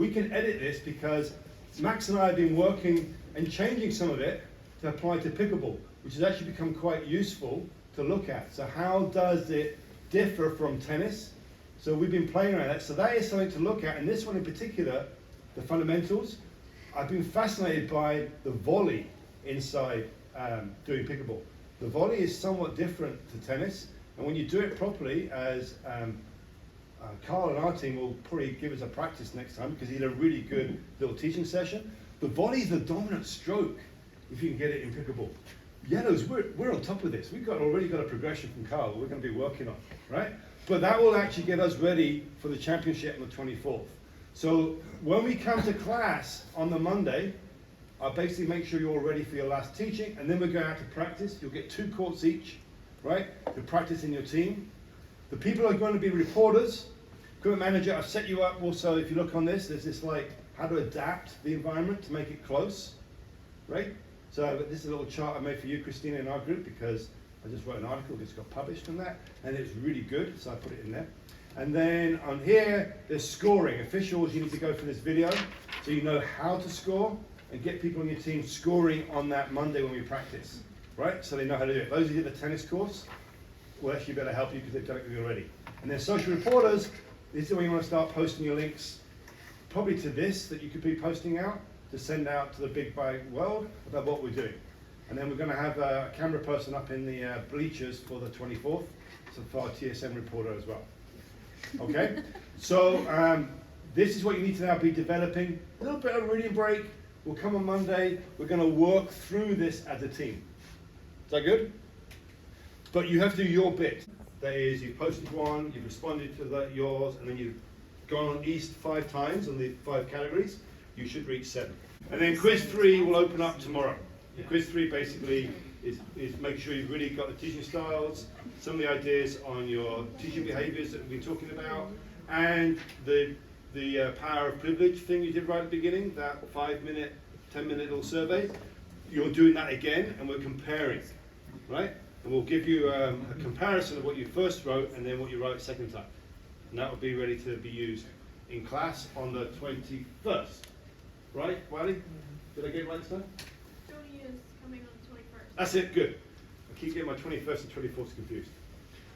we can edit this because Max and I have been working and changing some of it to apply to pickleball, which has actually become quite useful to look at. So how does it differ from tennis? So we've been playing around that. So that is something to look at. And this one in particular, the fundamentals, I've been fascinated by the volley inside doing pickleball. The volley is somewhat different to tennis. And when you do it properly, as Carl and our team will probably give us a practice next time because he had a really good little teaching session. The volley is the dominant stroke if you can get it in pickleball. Yellows, we're on top of this. We've already got a progression from Carl we're going to be working on, right? But that will actually get us ready for the championship on the 24th. So when we come to class on the Monday, I'll basically make sure you're all ready for your last teaching, and then we're going out to practice. You'll get 2 courts each, right? To practice in your team. The people are going to be reporters. Equipment manager, I've set you up also, if you look on this, there's this like how to adapt the environment to make it close, right? So this is a little chart I made for you, Christina, in our group, because I just wrote an article that got published on that, and it's really good, so I put it in there. And then on here, there's scoring. Officials, you need to go for this video, so you know how to score, and get people on your team scoring on that Monday when we practice, right? So they know how to do it. Those who did the tennis course will actually better help you because they've done it with you already. And then social reporters, this is when you want to start posting your links, probably to this that you could be posting out, to send out to the big wide world about what we're doing. And then we're going to have a camera person up in the bleachers for the 24th, so for our TSM reporter as well. Okay? So this is what you need to now be developing. A little bit of a reading break. We'll come on Monday. We're going to work through this as a team. Is that good? But you have to do your bit. That is, you've posted one, you've responded to yours, and then you've gone on East 5 times on the 5 categories. You should reach 7. And then quiz 3 will open up tomorrow. Quiz 3 basically is make sure you've really got the teaching styles, some of the ideas on your teaching behaviors that we've been talking about, and the power of privilege thing you did right at the beginning, that 5-minute, 10-minute little survey. You're doing that again, and we're comparing, right? And we'll give you a comparison of what you first wrote and then what you wrote second time. And that will be ready to be used in class on the 21st. Right, Wiley? Did I get it right this time? Tony is coming on the 21st. That's it, good. I keep getting my 21st and 24th confused.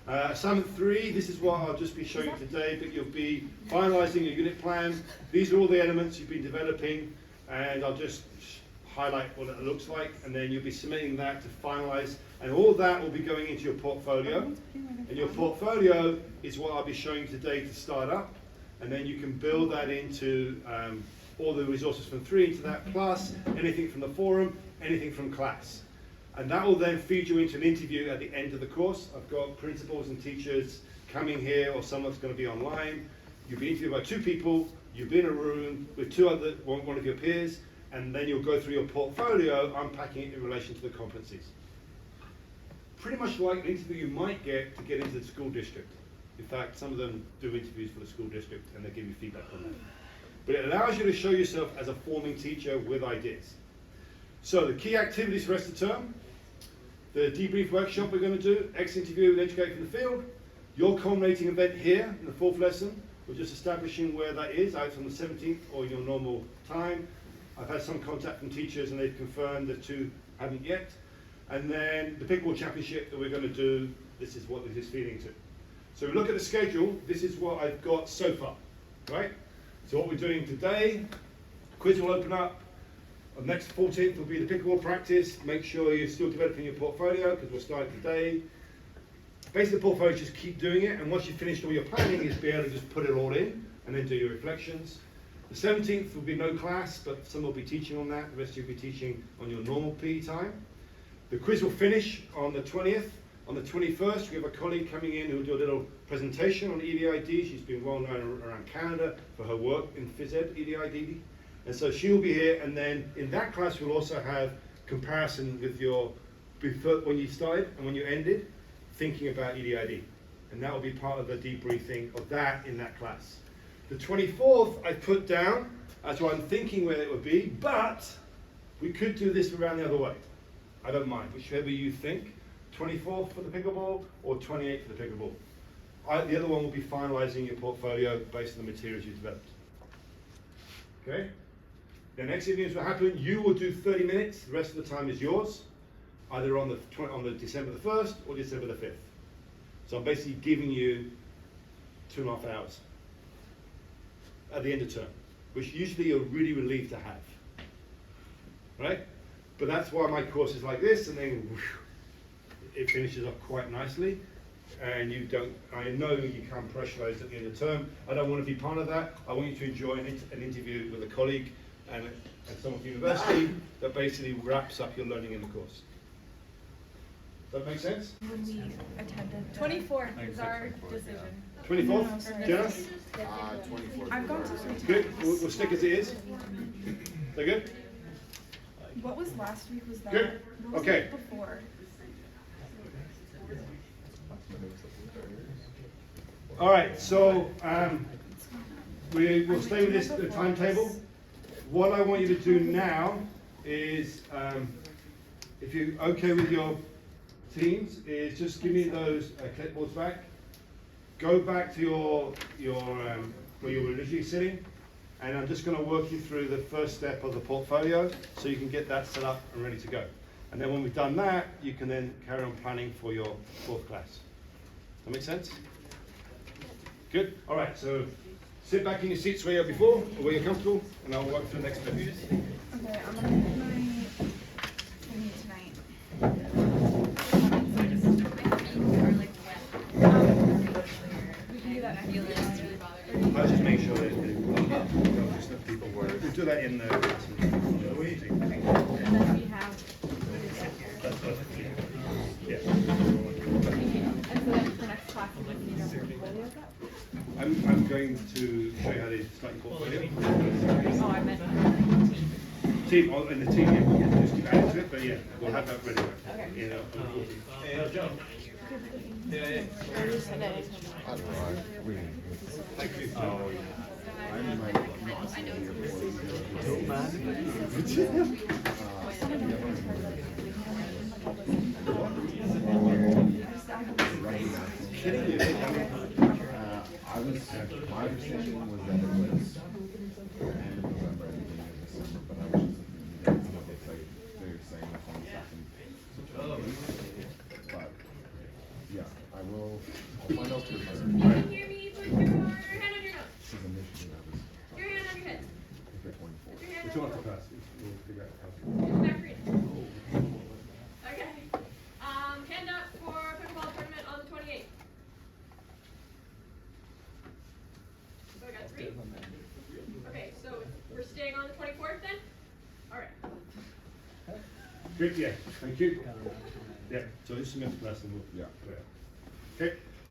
Assignment 3, this is what I'll just be showing you today, but you'll be finalising your unit plan. These are all the elements you've been developing, and I'll just highlight what it looks like, and then you'll be submitting that to finalise, and all that will be going into your portfolio. And your portfolio is what I'll be showing you today to start up, and then you can build that into all the resources from 3 into that, plus anything from the forum, anything from class. And that will then feed you into an interview at the end of the course. I've got principals and teachers coming here, or someone's going to be online. You'll be interviewed by 2 people, you'll be in a room with one of your peers, and then you'll go through your portfolio, unpacking it in relation to the competencies. Pretty much like an interview you might get to get into the school district. In fact, some of them do interviews for the school district, and they give you feedback on that. But it allows you to show yourself as a forming teacher with ideas. So the key activities for the rest of the term: the debrief workshop we're going to do, X-interview with Educate from the Field, your culminating event here in the 4th lesson. We're just establishing where that is, either on the 17th or your normal time. I've had some contact from teachers and they've confirmed the 2 haven't yet. And then the Pickleball Championship that we're going to do, this is what this is feeding to. So we look at the schedule, this is what I've got so far, right? So what we're doing today, quiz will open up. On next 14th will be the pickleball practice. Make sure you're still developing your portfolio because we'll start today. Basically the portfolio, just keep doing it, and once you've finished all your planning, is be able to just put it all in and then do your reflections. The 17th will be no class, but some will be teaching on that. The rest of you will be teaching on your normal PE time. The quiz will finish on the 20th. On the 21st, we have a colleague coming in who will do a little presentation on EDID. She's been well known around Canada for her work in phys ed, EDID. And so she will be here, and then in that class we'll also have comparison with your, before, when you started and when you ended, thinking about EDID. And that will be part of the debriefing of that in that class. The 24th I put down as what I'm thinking where it would be, but we could do this around the other way. I don't mind, whichever you think. 24th for the pickleball or 28th for the pickleball. The other one will be finalising your portfolio based on the materials you've developed. Okay? The next evening is what happened. You will do 30 minutes. The rest of the time is yours, either on the December the 1st or December the 5th. So I'm basically giving you 2.5 hours at the end of term, which usually you're really relieved to have, right? But that's why my course is like this, and then whoosh, it finishes off quite nicely. And you don't, I know you can't pressurize at the end of term. I don't want to be part of that. I want you to enjoy an interview with a colleague and at some university that basically wraps up your learning in the course. Does that make sense? When we attended. 24th is our decision. 24th, Jenna? 24th. I've gone to 3 times. Good, we'll stick as it is. Is that good? What was last week? Was that? Good. What was Okay. the week before? All right, so we will stay with this the timetable. What I want you to do now is, if you're okay with your teams, is just give me those clipboards back. Go back to your where you were originally sitting, and I'm just going to work you through the first step of the portfolio so you can get that set up and ready to go. And then when we've done that, you can then carry on planning for your 4th class. That make sense? Good? All right, so sit back in your seats where you were before, or where you're comfortable, and I'll work through the next bit. Okay, I'm gonna get my thingy tonight. We can do that next week. I was just making sure that just that people were. We'll do that in the. And then we have. Yeah. And so then for next class, we need our portfolios up. I'm going to show you how to start your portfolio. Oh, I meant. Team, in the team, yeah, just keep adding to it, but yeah, we'll have that ready. Okay. You know, on the 14th. I don't know. Thank you. Kidding you? My understanding was that it was end of November, beginning of December, but I was just thinking what they say, they're saying the 22nd. But, yeah, I'll find out for sure. Can you hear me? Put your hand on your nose. Because initially I was Your hand on your head. thinking 24th. Put your hand Which on one your for head. class? We'll figure out how. Back read. Okay. Hand up for pickleball tournament on the 28th. So I got 3. Okay, so we're staying on the 24th then? All right. Good, yeah, thank you. Yeah, so just submit the class and we'll. Yeah. Okay.